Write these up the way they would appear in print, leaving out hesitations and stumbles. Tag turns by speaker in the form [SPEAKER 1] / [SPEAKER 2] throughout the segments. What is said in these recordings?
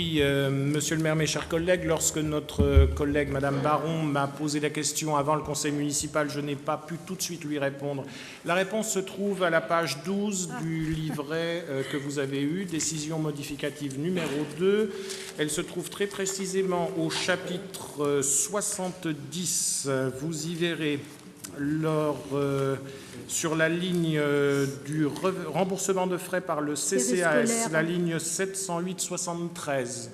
[SPEAKER 1] Oui, monsieur le maire, mes chers collègues, lorsque notre collègue madame Baron m'a posé la question avant le conseil municipal, je n'ai pas pu tout de suite lui répondre. La réponse se trouve à la page 12 du livret que vous avez eu, décision modificative numéro 2. Elle se trouve très précisément au chapitre 70. Vous y verrez sur la ligne du remboursement de frais par le CCAS, la ligne 708,73,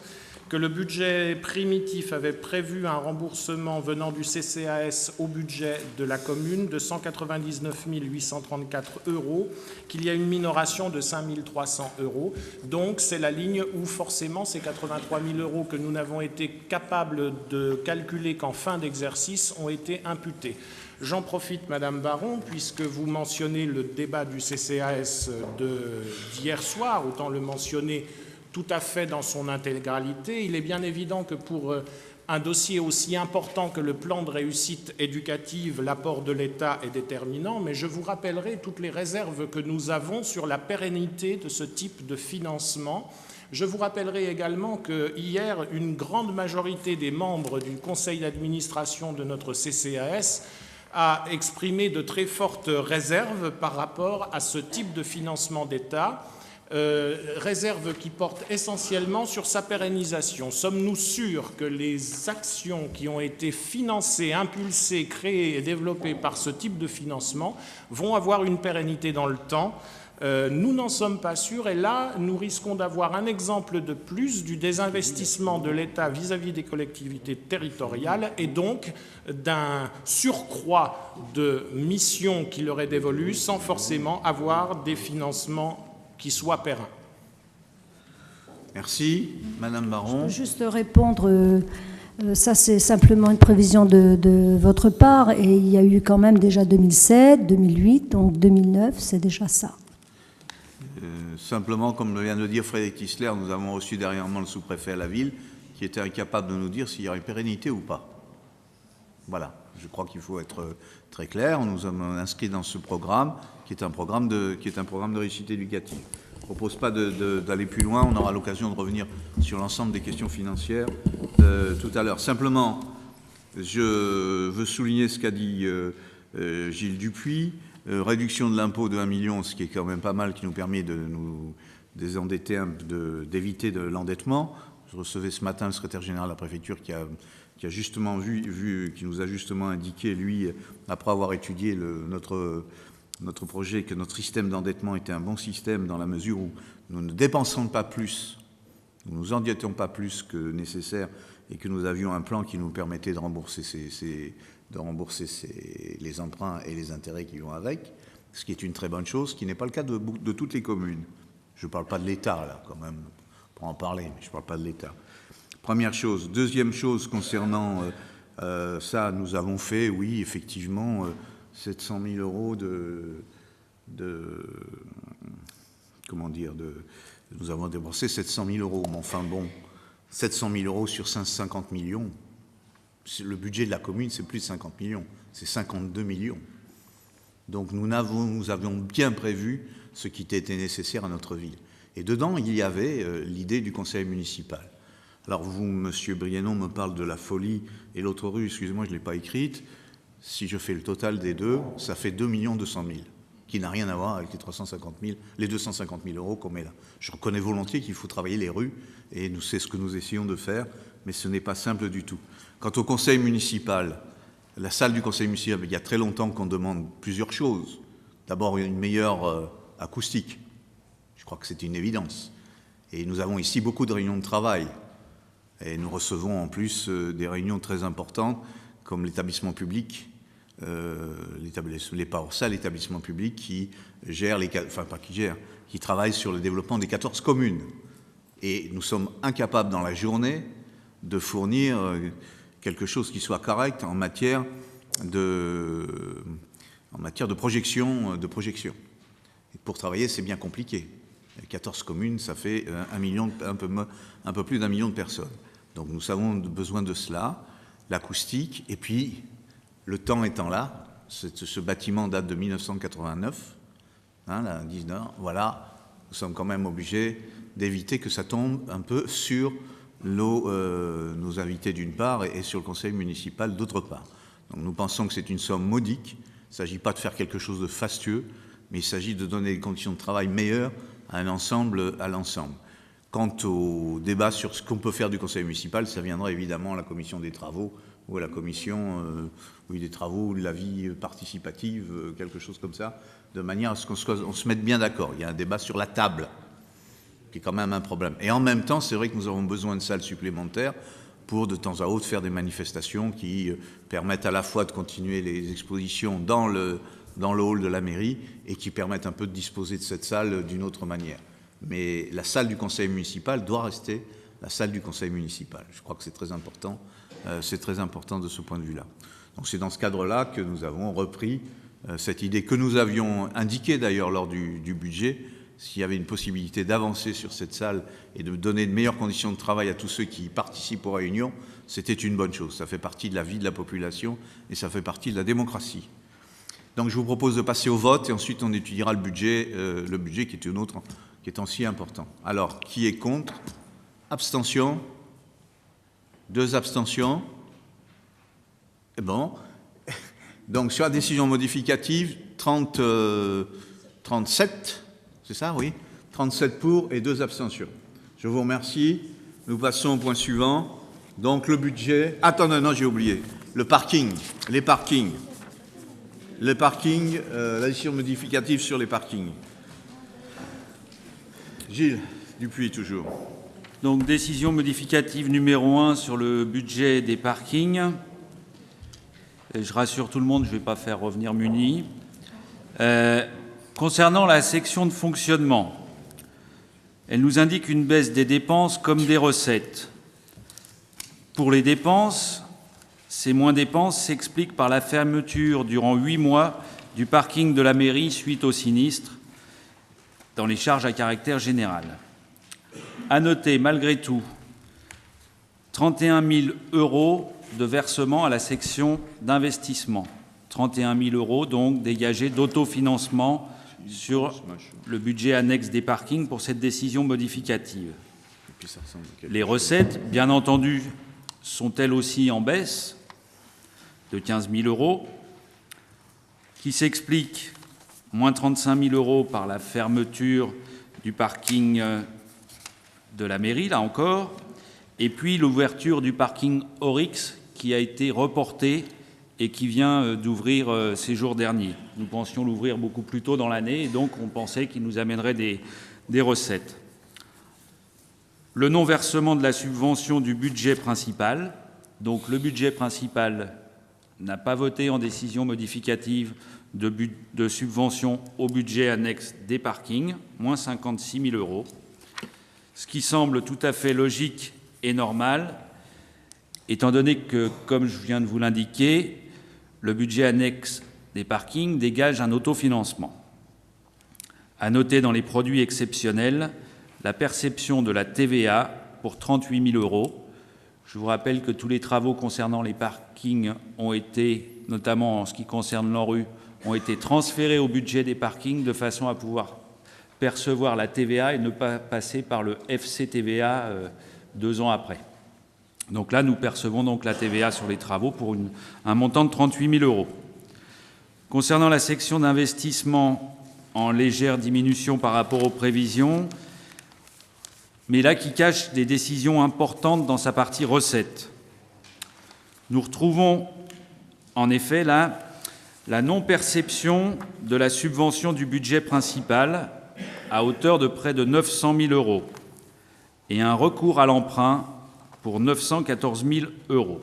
[SPEAKER 1] que le budget primitif avait prévu un remboursement venant du CCAS au budget de la commune de 199 834 €, qu'il y a une minoration de 5 300 €. Donc c'est la ligne où forcément ces 83 000 € que nous n'avons été capables de calculer qu'en fin d'exercice ont été imputés. J'en profite, madame Baron, puisque vous mentionnez le débat du CCAS d'hier soir, autant le mentionner tout à fait dans son intégralité. Il est bien évident que pour un dossier aussi important que le plan de réussite éducative, l'apport de l'État est déterminant, mais je vous rappellerai toutes les réserves que nous avons sur la pérennité de ce type de financement. Je vous rappellerai également que hier, une grande majorité des membres du conseil d'administration de notre CCAS a exprimé de très fortes réserves par rapport à ce type de financement d'État, réserves qui portent essentiellement sur sa pérennisation. Sommes-nous sûrs que les actions qui ont été financées, impulsées, créées et développées par ce type de financement vont avoir une pérennité dans le temps ? Nous n'en sommes pas sûrs et là, nous risquons d'avoir un exemple de plus du désinvestissement de l'État vis-à-vis des collectivités territoriales et donc d'un surcroît de missions qui leur est dévolu sans forcément avoir des financements qui soient pérennes.
[SPEAKER 2] Merci. Madame Baron.
[SPEAKER 3] Je peux juste répondre. Ça, c'est simplement une prévision de votre part et il y a eu quand même déjà 2007, 2008, donc 2009, c'est déjà ça.
[SPEAKER 2] Simplement, comme vient de dire Frédéric Tisler, nous avons reçu dernièrement le sous-préfet à la ville qui était incapable de nous dire s'il y aurait pérennité ou pas. Voilà, je crois qu'il faut être très clair. Nous sommes inscrits dans ce programme qui est un programme de réussite éducative. Je ne propose pas d'aller plus loin, on aura l'occasion de revenir sur l'ensemble des questions financières tout à l'heure. Simplement, je veux souligner ce qu'a dit Gilles Dupuis. Réduction de l'impôt de 1 million, ce qui est quand même pas mal, qui nous permet de nous désendetter, d'éviter de l'endettement. Je recevais ce matin le secrétaire général de la préfecture qui a justement qui nous a justement indiqué, lui, après avoir étudié notre projet, que notre système d'endettement était un bon système dans la mesure où nous ne dépensons pas plus, nous ne nous endettions pas plus que nécessaire et que nous avions un plan qui nous permettait de rembourser les emprunts et les intérêts qui vont avec, ce qui est une très bonne chose, ce qui n'est pas le cas de toutes les communes. Je ne parle pas de l'État, là, quand même, pour en parler, mais je ne parle pas de l'État. Première chose. Deuxième chose, concernant ça, nous avons fait, oui, effectivement, 700 000 € nous avons déboursé 700 000 €. Mais enfin, bon, 700 000 € sur 550 millions, le budget de la commune, c'est plus de 50 millions, c'est 52 millions. Donc nous avions bien prévu ce qui était nécessaire à notre ville. Et dedans, il y avait l'idée du conseil municipal. Alors vous, monsieur Brienon, me parle de la Folie et l'autre rue, excusez-moi, je ne l'ai pas écrite. Si je fais le total des deux, ça fait 2 200 000, qui n'a rien à voir avec les 250 000 € qu'on met là. Je reconnais volontiers qu'il faut travailler les rues, et c'est ce que nous essayons de faire, mais ce n'est pas simple du tout. Quant au conseil municipal, la salle du conseil municipal, il y a très longtemps qu'on demande plusieurs choses. D'abord, une meilleure acoustique. Je crois que c'est une évidence. Et nous avons ici beaucoup de réunions de travail. Et nous recevons en plus des réunions très importantes, comme l'établissement public, l'établissement public qui gère, qui travaille sur le développement des 14 communes. Et nous sommes incapables dans la journée de fournir quelque chose qui soit correct en matière de projection. Et pour travailler, c'est bien compliqué. 14 communes, ça fait un peu plus d'1 million de personnes. Donc nous avons besoin de cela, l'acoustique, et puis le temps étant là, ce bâtiment date de 1989, la 19, voilà, nous sommes quand même obligés d'éviter que ça tombe un peu sur nos invités d'une part et sur le conseil municipal d'autre part. Donc nous pensons que c'est une somme modique. Il ne s'agit pas de faire quelque chose de fastueux, mais il s'agit de donner des conditions de travail meilleures à l'ensemble. Quant au débat sur ce qu'on peut faire du conseil municipal, ça viendra évidemment à la commission des travaux ou à la commission des travaux ou de la vie participative, quelque chose comme ça, de manière à ce qu'on se mette bien d'accord. Il y a un débat sur la table, qui est quand même un problème. Et en même temps, c'est vrai que nous avons besoin de salles supplémentaires pour de temps à autre faire des manifestations qui permettent à la fois de continuer les expositions dans le hall de la mairie et qui permettent un peu de disposer de cette salle d'une autre manière. Mais la salle du conseil municipal doit rester la salle du conseil municipal. Je crois que c'est très important de ce point de vue-là. Donc c'est dans ce cadre-là que nous avons repris cette idée que nous avions indiquée d'ailleurs lors du budget. S'il y avait une possibilité d'avancer sur cette salle et de donner de meilleures conditions de travail à tous ceux qui participent aux réunions, c'était une bonne chose. Ça fait partie de la vie de la population et ça fait partie de la démocratie. Donc je vous propose de passer au vote et ensuite on étudiera le budget qui est aussi important. Alors, qui est contre? Abstention? 2 abstentions? Bon. Donc sur la décision modificative, 37, c'est ça, oui, 37 pour et 2 abstentions. Je vous remercie. Nous passons au point suivant. Donc le budget... Attendez, non, j'ai oublié. Les parkings. La décision modificative sur les parkings. Gilles Dupuis, toujours.
[SPEAKER 4] Donc, décision modificative numéro 1 sur le budget des parkings. Et je rassure tout le monde, je ne vais pas faire revenir Muni. Concernant la section de fonctionnement, elle nous indique une baisse des dépenses comme des recettes. Pour les dépenses, ces moins dépenses s'expliquent par la fermeture durant 8 mois du parking de la mairie suite au sinistre dans les charges à caractère général. À noter, malgré tout, 31 000 € de versement à la section d'investissement. 31 000 € donc dégagés d'autofinancement sur le budget annexe des parkings pour cette décision modificative. Les recettes, bien entendu, sont elles aussi en baisse de 15 000 €, qui s'expliquent moins 35 000 € par la fermeture du parking de la mairie, là encore, et puis l'ouverture du parking Oryx qui a été reporté et qui vient d'ouvrir ces jours derniers. Nous pensions l'ouvrir beaucoup plus tôt dans l'année et donc on pensait qu'il nous amènerait des recettes. Le non-versement de la subvention du budget principal. Donc le budget principal n'a pas voté en décision modificative de subvention au budget annexe des parkings, moins 56 000 €, ce qui semble tout à fait logique et normal, étant donné que, comme je viens de vous l'indiquer, le budget annexe des parkings dégage un autofinancement. À noter dans les produits exceptionnels la perception de la TVA pour 38 000 €. Je vous rappelle que tous les travaux concernant les parkings ont été, notamment en ce qui concerne l'ANRU, ont été transférés au budget des parkings de façon à pouvoir percevoir la TVA et ne pas passer par le FCTVA 2 ans après. Donc là, nous percevons donc la TVA sur les travaux pour un montant de 38 000 €. Concernant la section d'investissement, en légère diminution par rapport aux prévisions, mais là qui cache des décisions importantes dans sa partie recettes. Nous retrouvons en effet là la non-perception de la subvention du budget principal à hauteur de près de 900 000 € et un recours à l'emprunt pour 914 000 €.